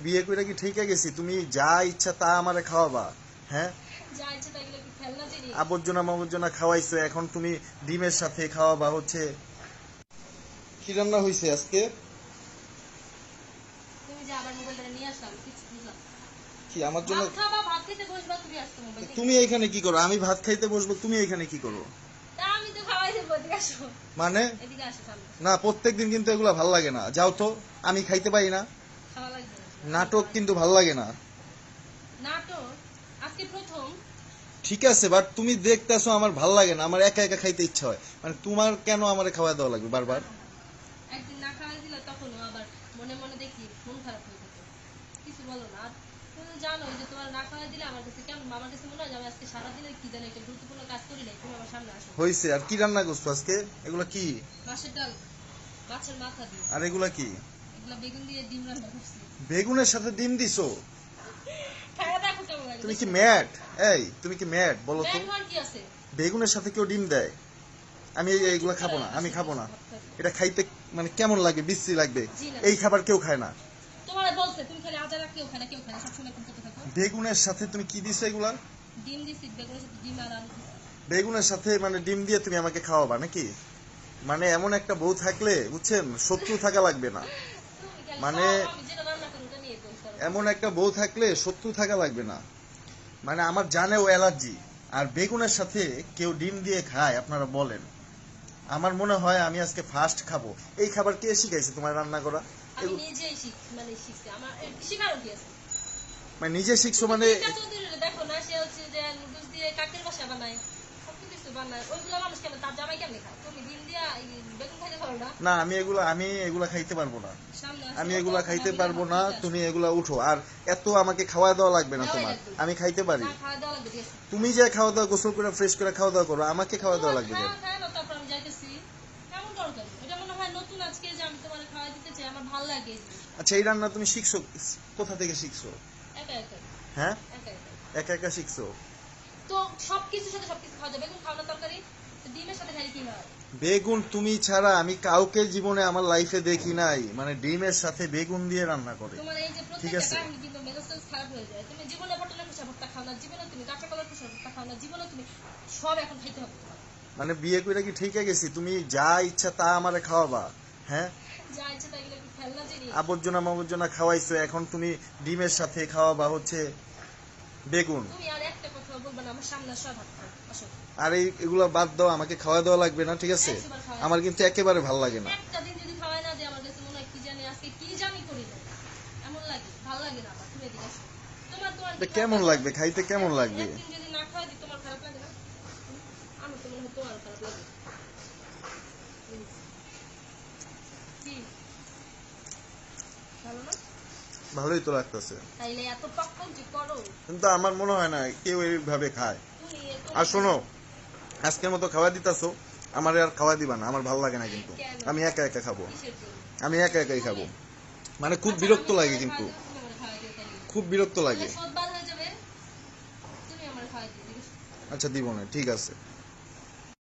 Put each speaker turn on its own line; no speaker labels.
বিয়ে করে কি ঠিক গেছি? তুমি যা ইচ্ছা তা আমারে খাওয়াবা? হ্যাঁ,
যা ইচ্ছা তাই কি ফেলনা জিনিস?
আবর্জনা মাবর্জনা খাওয়াইছো, এখন তুমি ডিমের সাথে খাওয়াবা হচ্ছে। কি রান্না হয়েছে আজকে?
তুমি যে আবার মোবাইলটা নিয়ে আসলাম কিছু বুঝলাম।
কি আমার জন্য?
ভাত খাবা, ভাত খেতে বসবা, তুমি আসছো মোবাইল নিয়ে।
তুমি এখানে কি করো? আমি ভাত খাইতে বসবো, তুমি এখানে কি করো?
তা আমি তো খাওয়াই দেবো, এদিকে আসো।
মানে
এদিকে আসো সামনে।
না, প্রত্যেকদিন কিন্তু এগুলা ভাল লাগে না। যাও তো, আমি খাইতে পারি না।
খাওয়া লাগবে না।
নাটক কিন্তু ভাল লাগে না।
নাটক আজকে প্রথম।
ঠিক আছে, বাট তুমি দেখতেছো আমার ভাল লাগে না, আমার একা একা খাইতে ইচ্ছা হয়। মানে তোমার কেন আমারে খাওয়া দেওয়া লাগবে বারবার?
একদিন না খাওয়াই দিলে তখনও আবার মনে মনে দেখি মন খারাপ হয়ে যেত। কিছু বলো না। আর তুমি তো জানোই যে তোমার না খাওয়াই দিলে আমার কাছে কেমন, আমার কাছে মনে হয় যে আমি আজকে সারাদিনের কি জানি একটা গুরুত্বপূর্ণ কাজ করি নাই, তুমি আমার সামনে আসো।
হয়েছে, আর কি রান্না করছো আজকে? এগুলা কি?
মাছের ডাল, মাছের মাথা দিয়ে।
আর এগুলা কি?
এগুলা বেগুন দিয়ে ডিম রান্না করছি।
বেগুনের সাথে ডিম দিছো?
খাওয়া দেখো কেমন লাগে।
তুমি কি ম্যাড? এই তুমি কি ম্যাড বলো তো?
ব্যাগ কি আছে?
বেগুনের সাথে কেউ ডিম দেয়? আমি এইগুলা খাবো না, আমি খাবো না। এটা খাইতে মানে কেমন লাগে, বিশ্রী লাগবে।
জি না।
এই খাবার কেউ খায় না।
তোমার বলছে তুমি খালি আজা রাখ, কেউ খায় না, কেউ খায় না, সবসময় এরকম করতে থাকো।
বেগুনের সাথে তুমি কি দিছো এগুলা?
ডিম দিছি, বেগুনের সাথে ডিম আর আলু দিছি।
বেগুনের সাথে মানে ডিম দিয়ে তুমি আমাকে খাওয়াবা নাকি? মানে এমন একটা বউ থাকলে বুঝছেন, শত্রু থাকা লাগবে না।
তুমি খালি
মানে
সব আমি যেটা রান্না করি ওটা নিয়ে করি করো।
এমন একটা বউ থাকলে শত্রু থাকা লাগবে না। মানে আমার জানেও অ্যালার্জি, আর বেগুনের সাথে কেউ ডিম দিয়ে খায় আপনারা বলেন? আমার মনে হয় আমি আজকে ফার্স্ট খাবো। এই খাবার কে শিখাইছে তোমার রান্না করা?
আমি নিজেই শিখছি, আমার শিখারও কি আছে?
মানে নিজে শিখছো
তুমি
মানে?
টিকা চৌধুরীরে দেখো না, সে হচ্ছে যে নুডলস দিয়ে কাকের বাসা বানায়, সবকিছু বানায়। ওইগুলো মানুষ কেন, তার জামাই কেমনে খায়? তুমি ডিম দিয়া বেগুন খাইতে পারো না?
না, আমি এগুলা খাইতে পারবো না।
সামনে
আমি
আসো,
এগুলা খাইতে
ভাবি
পারবো না,
ঠিক আছে।
তুমি এগুলা উঠো। আর এত আমাকে খাওয়া দাওয়া লাগবে না
দেওয়াই
তোমার,
লাগবে।
আমি খাইতে পারি।
না খাওয়া দাওয়া লাগবে, ঠিক আছে।
তুমি যে খাওয়া দাওয়া গোসল করে ফ্রেশ করে খাওয়া দাওয়া করো, আমাকে খাওয়া দাওয়া
তোমার
লাগবে কেন?
খাওয়া খায় না, তারপর আমি যাইতেছি। কেমন করো কেন? এটা মনে হয় নতুন আজকে যে আমি তোমার খাওয়া দিতে চাই, আমার ভালো লাগে এই জিনিসটা।
আচ্ছা, এই রান্না তুমি শিখছো কোথা থেকে শিখছো?
একা একা,
হ্যাঁ,
একা একা।
একা একা শিখছো?
তো সবকিছুর সাথে সবকিছু খাওয়া যায়। বেগুন খাও না তরকারি? তো ডিমের সাথে খালি কি হয়?
বেগুন তুমি ছাড়া আমি কাউকে জীবনে আমার লাইফে দেখি নাই মানে ডিমের সাথে বেগুন দিয়ে রান্না করে।
তোমার এই যে
ঠিক
প্রত্যেকটা
আছে,
কাহিনী কিন্তু মেজাজ খারাপ হয়ে যায়। তুমি জীবনে পটলের খোসা ভর্তা খাও না, জীবনে তুমি কাঁচা কলার খোসা ভর্তা খাও না, জীবনে তুমি সব এখন খাইতে হবে তোমার।
মানে বিয়ে করে কি ঠিক গেছি? তুমি যা ইচ্ছা তা আমারে খাওয়াবা? হ্যাঁ,
যা ইচ্ছে তাই কি ফেলনা জিনিস?
আবর্জনা মাবর্জনা খাওয়াইছো, এখন তুমি ডিমের সাথে খাওয়াবা হচ্ছে বেগুন।
তুমি আর একটা কথা বলবে না, আমার সামনে আসো, ভাত খাও, আসো।
আর এগুলা বাদ দাও, আমাকে খাওয়া দেওয়া লাগবে না, ঠিক আছে?
একশোবার খাওয়াই।
আমার কিন্তু একেবারে ভাল লাগে না।
একটা দিন যদি খাওয়াই না দিয়ে আমার কাছে মনে হয় কি জানি আজকে কি জানি করি না, এমন লাগে, ভালো লাগে না আমার। তুমি এদিকে আসো। তোমার
এটা কেমন লাগবে খাইতে, কেমন লাগবে?
একদিন যদি না খাওয়াই দিই তোমার খারাপ লাগে না? আমার তো মনে হয় তোমার খারাপ লাগে। কি ভালো না?
ভালোই তো লাগতেছে,
তাইলে এত পাক্কাঞ্চি করো?
কিন্তু আমার মনে হয় না কেউ এইভাবে খায়।
তুমি
আর শোনো, আজকের মতো খাওয়া দিতাছো, আমার আর খাওয়া দিবা না, আমার ভালো লাগে না কিন্তু।
কেন?
আমি একা একা খাবো,
কিসের জন্য?
আমি একা একাই খাবো। মানে খুব
আচ্ছা,
বিরক্ত
আমি
লাগে
তোমারে
কিন্তু,
খাওয়াই দেব, তুমি আমারে খাওয়াই দিও তাইলে।
খুব বিরক্ত
তাহলে
লাগে।
শোধ বাদ হয়ে যাবে। তুমি আমারে খাওয়াই দিও, ঠিক আছে?
আচ্ছা, দিব না, ঠিক আছে।